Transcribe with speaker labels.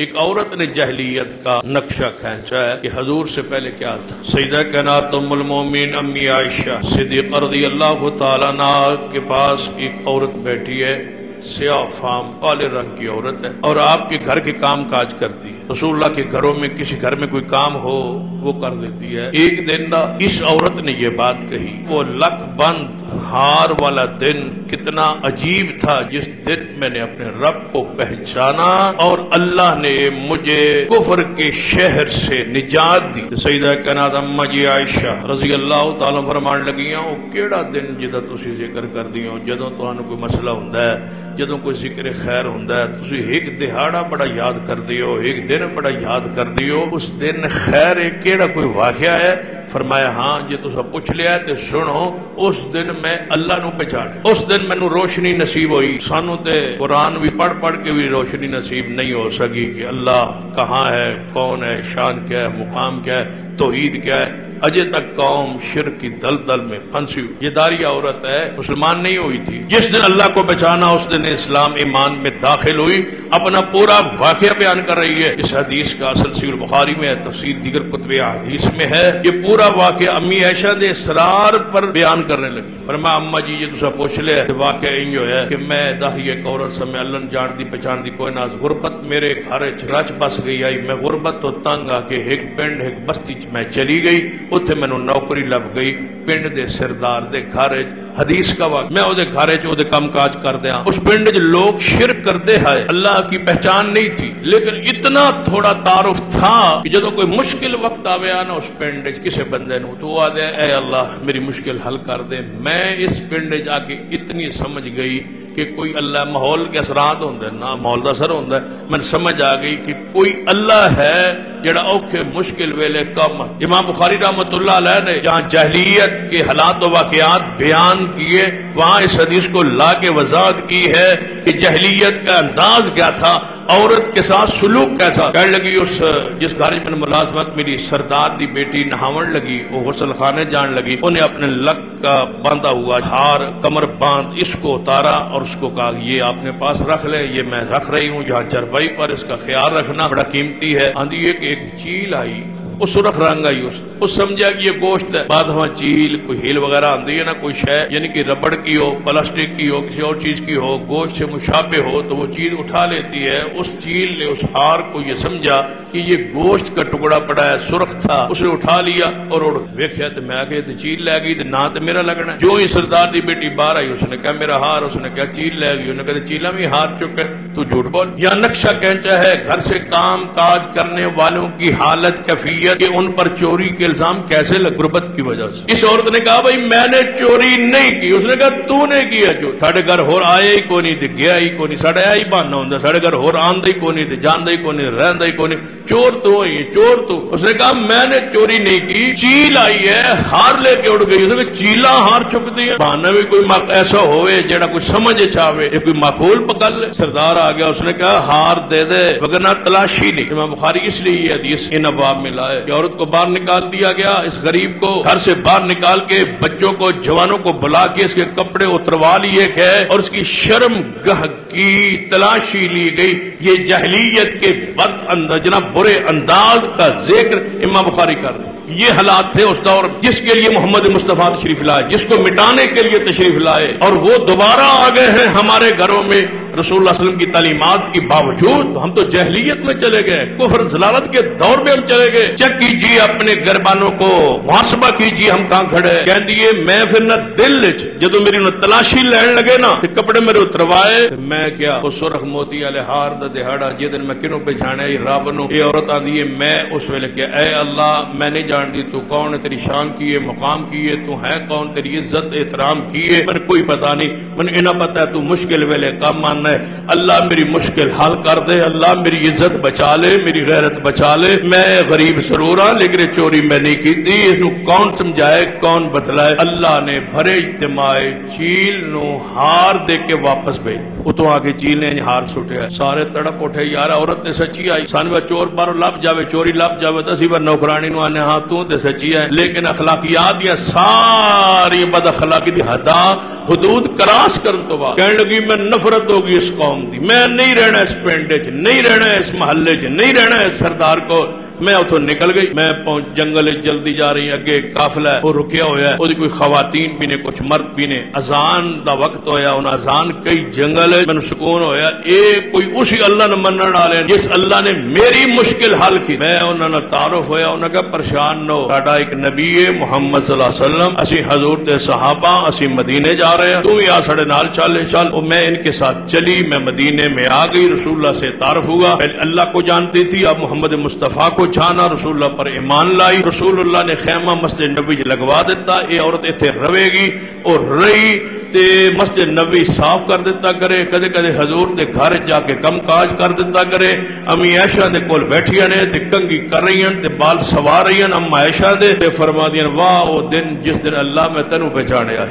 Speaker 1: ایک عورت نے جہلیت کا نقشہ کھینچا ہے کہ حضور سے پہلے کیا تھا۔ سیدہ کائنات ام المومنین امی عائشہ صدیقہ رضی اللہ تعالیٰ عنہ کے پاس ایک عورت بیٹھی ہے، سیاہ فام کالے رنگ کی عورت ہے اور آپ کے گھر کے کام کاج کرتی ہے۔ رسول اللہ کے گھروں میں کسی گھر میں کوئی کام ہو وہ کر دیتی ہے۔ ایک دن اس عورت نے یہ بات کہی، وہ لک بند ہار والا دن کتنا عجیب تھا جس دن میں نے اپنے رب کو پہچانا اور اللہ نے مجھے کفر کے شہر سے نجات دی۔ سیدہ کائنات اما جی عائشہ رضی اللہ تعالیٰ فرمان لگیاں وہ کیڑا دن جدا تسی ذکر کر دیو جدوں تانوں کوئی مسئلہ ہوندا ہے، جدوں کوئی ذکر خیر ہوندا ہے تسی ایک دہاڑا بڑا یاد کر دیو، ایک دن بڑا یاد کر دیو، اس دن خیر کیڑا کوئی واقعہ ہے؟ فرمایا ہاں جے تسا پوچھ لیا تے سنو، اس دن میں اللہ نو پہچانے، اس دن مینوں روشنی نصیب ہوئی۔ سانو تے قرآن بھی پڑھ پڑھ کے بھی روشنی نصیب نہیں ہو سکی کہ اللہ کہاں ہے، کون ہے، شان کیا ہے، مقام کیا ہے، توحید کیا ہے۔ اجے تک قوم شرک کی دلدل میں پھنسی ہوئی۔ یہ داری عورت ہے، مسلمان نہیں ہوئی تھی۔ جس دن اللہ کو پہچانا اس دن اسلام ایمان میں داخل ہوئی، اپنا پورا واقعہ بیان کر رہی ہے۔ اس حدیث کا اصل صحیح البخاری میں ہے، تفسیر دیگر کتب حدیث میں ہے۔ یہ پورا واقعہ امی عائشہ دے اسرار پر بیان کرنے لگی۔ فرمایا اما جی یہ تسا پوچھ لے واقعہ ان جو ہے کہ میں داہی ایک عورت سے میں اللہ جان دی پہچان دی کوئی ناز غربت میرے گھر رچ بس گئی آئی، میں غربت تو تنگ آ کے ایک پنڈ ایک بستی میں چلی گئی، اتھے میں نوکری لب گئی پنڈ دے سردار دے گھر۔ حدیث کا وقت میں دے گھر دے کام کاج کر دیا۔ اس پنڈ لوگ شرک کرتے ہیں، اللہ کی پہچان نہیں تھی، لیکن اتنا تھوڑا تعارف تھا کہ جدو کوئی مشکل وقت آوے نا اس پنڈ کسی بندے نو تو آ دے اے اللہ میری مشکل حل کر دے۔ میں اس پنڈ جا کے اتنی سمجھ گئی کہ کوئی اللہ ماحول کے اثرات ہوندے نا ماحول دا اثر ہوندا ہے، میں سمجھ آ گئی کہ کوئی اللہ ہے جڑا اوکھے مشکل ویلے کم۔ امام بخاری رحمۃ اللہ علیہ نے جہاں جاہلیت کے حالات و واقعات بیان کیے وہاں اس حدیث کو لا کے وضاحت کی ہے کہ جاہلیت کا انداز کیا تھا، عورت کے ساتھ سلوک کیسا۔ کہنے لگی اس جس گھر میں ملازمت میری سردار دی بیٹی نہاون لگی، وہ غسل خانے جان لگی، انہیں اپنے لک کا باندھا ہوا ہار کمر باندھ اس کو اتارا اور اس کو کہا یہ آپ نے پاس رکھ لے، یہ میں رکھ رہی ہوں یہاں چرپائی پر، اس کا خیال رکھنا بڑا قیمتی ہے۔ آندھی ایک چیل آئی، وہ سرخ رنگ آئی، اس سمجھا کہ یہ گوشت ہے۔ بعد ہمیں چیل کوئی ہیل وغیرہ آندھی ہے نا کوئی شے یعنی کہ ربڑ کی ہو، پلاسٹک کی ہو، کسی اور چیز کی ہو، گوشت سے مشابہ ہو تو وہ چیز اٹھا لیتی ہے۔ اس چیل نے اس ہار کو یہ سمجھا کہ یہ گوشت کا ٹکڑا پڑا ہے، سرخ تھا، اس نے اٹھا لیا اور اڑ ویکھیا تے میں کہ چیل لے گئی تے نہ تے میرا لگنا۔ جو ہی سردار دی بیٹی باہر آئی اس نے کہا میرا ہار، اس نے کہا چیل لے گئی، انہوں نے کہا چیلا بھی ہار چکے تو جھوٹ بول۔ یہ نقشہ کھینچا ہے گھر سے کام کاج کرنے والوں کی حالت کیفیت کہ ان پر چوری کے الزام کیسے لگ غربت کی وجہ سے۔ اس عورت نے کہا بھائی میں نے چوری نہیں کی، اس نے کہا تو نے کیا جو ساڈے گھر ہور آیا ہی کوئی نہیں تے گیا ہی کوئی نہیں، ساڈا ہی بہانا ہوندا ساڈے گھر ہور آندا ہی کوئی نہیں تے جاندا ہی کوئی نہیں رہندا ہی کوئی نہیں، چور تو ہوئی چور تو۔ اس نے کہا میں نے چوری نہیں کی، چیل آئی ہے ہار لے کے اڑ گئی، اس نے کہا چیلا ہار چکتی ہے، بہانا بھی کوئی ایسا ہوئے جڑا کوئی سمجھ چاہے یہ کوئی معقول پکڑ لے۔ سردار آ گیا اس نے کہا ہار دے دے وگرنہ تلاشی نہیں۔ امام بخاری اس لیے یہ حدیث ان ابواب میں لائے کہ عورت کو باہر نکال دیا گیا، اس غریب کو گھر سے باہر نکال کے بچوں کو جوانوں کو بلا کے اس کے کپڑے اتروا لیے گئے اور اس کی شرم گاہ کی تلاشی لی گئی۔ یہ جاہلیت کے بد انداز برے انداز کا ذکر امام بخاری کر رہے ہیں۔ یہ حالات تھے اس دور جس کے لیے محمد مصطفیٰ تشریف لائے، جس کو مٹانے کے لیے تشریف لائے، اور وہ دوبارہ آ گئے ہیں ہمارے گھروں میں رسول اللہ صلی اللہ علیہ وسلم کی تعلیمات کے باوجود۔ ہم تو جہلیت میں چلے گئے، کفر ضلالت کے دور میں ہم چلے گئے۔ چیک کیجیے اپنے گربانوں کو، محاسبہ کیجیے ہم کہاں کھڑے۔ کہہ دیے میں پھر نہ دل جدو میری نہ تلاشی لین لگے نا کپڑے میرے اتروائے میں کیا وہ سرخ موتی والے ہار دا دہاڑا جدن میں کنوں پہچانے رب نو۔ یہ عورت آندی ہے میں اس ویلے کیا اے اللہ میں نہیں جانتی تو کون ہے، تیری شان کی ہے، مقام کی ہے، تو ہے کون، تیری عزت احترام کی ہے، میں کوئی پتہ نہیں، میں انہاں پتہ ہے تو مشکل ویلے کام مان ہے۔ اللہ میری مشکل حل کر دے، اللہ میری عزت بچا لے، میری غیرت بچا لے۔ میں غریب ضرور ہاں لیکن چوری میں نہیں کی تھی، اس نو کون سمجھائے کون بتلائے۔ اللہ نے بھرے اجتماع چیل نو ہار دے کے واپس بھیج، اتوں آ کے چیل نے ہار سٹیا، سارے تڑپ اٹھے یار عورت تے سچی آئی، سانو چور پر لب جاوے چوری لب جاوے تو اسی پر نوکرانی نو آنے ہاں تو تے سچی ہے، لیکن اخلاقیات یا ساری بد اخلاقی دی حدا حدود کراس کرن تو بعد کہنے لگی میں نفرت ہو گئی ہوگی اس قوم دی، میں نہیں رہنا اس پنڈ چ، نہیں رہنا اس محلے چ، نہیں رہنا اس سردار کو. میں اتوں نکل گئی. میں جنگل جلدی جا رہی، اگے قافلہ ہے وہ رکیا ہوا ہے، وہی کوئی خواتین بھی نے کچھ مرد بھی نے. اذان دا وقت ہویا، انہاں اذان کئی جنگل ہے. مینوں سکون ہویا اے کوئی اسی اللہ نے منن والے جس اللہ نے میری مشکل حل کی. میں انہاں نال تعارف ہویا، انہاں کہا پریشان نہ ہو، ساڈا ایک نبی ہے محمد صلی اللہ علیہ وسلم، اسی حضور دے صحابہ اسی مدینے جا رہے ہیں، تو بھی آ ساڈے نال چل. اور میں ان کے ساتھ چلی، میں مدینے میں آ گئی، رسول اللہ سے تعارف ہوا. پہلے اللہ کو جانتی تھی، اب محمد مصطفیٰ کو جانا، رسول اللہ پر ایمان لائی. رسول اللہ نے خیمہ مسجد نبی لگوا دیتا، یہ عورت اتنے رہے گی اور رہی تے مسجد نبی صاف کر دیتا کرے، کدے کدے حضور دے گھر جا کے کم کاج کر دیتا کرے. امی عائشہ دے کول بیٹھیاں نے تے کنگھی کر رہی ہیں تے بال سوار رہی ہیں. اما عائشہ دے تے فرما دیاں واہ او دن جس دن اللہ میں تینوں پہچانیا.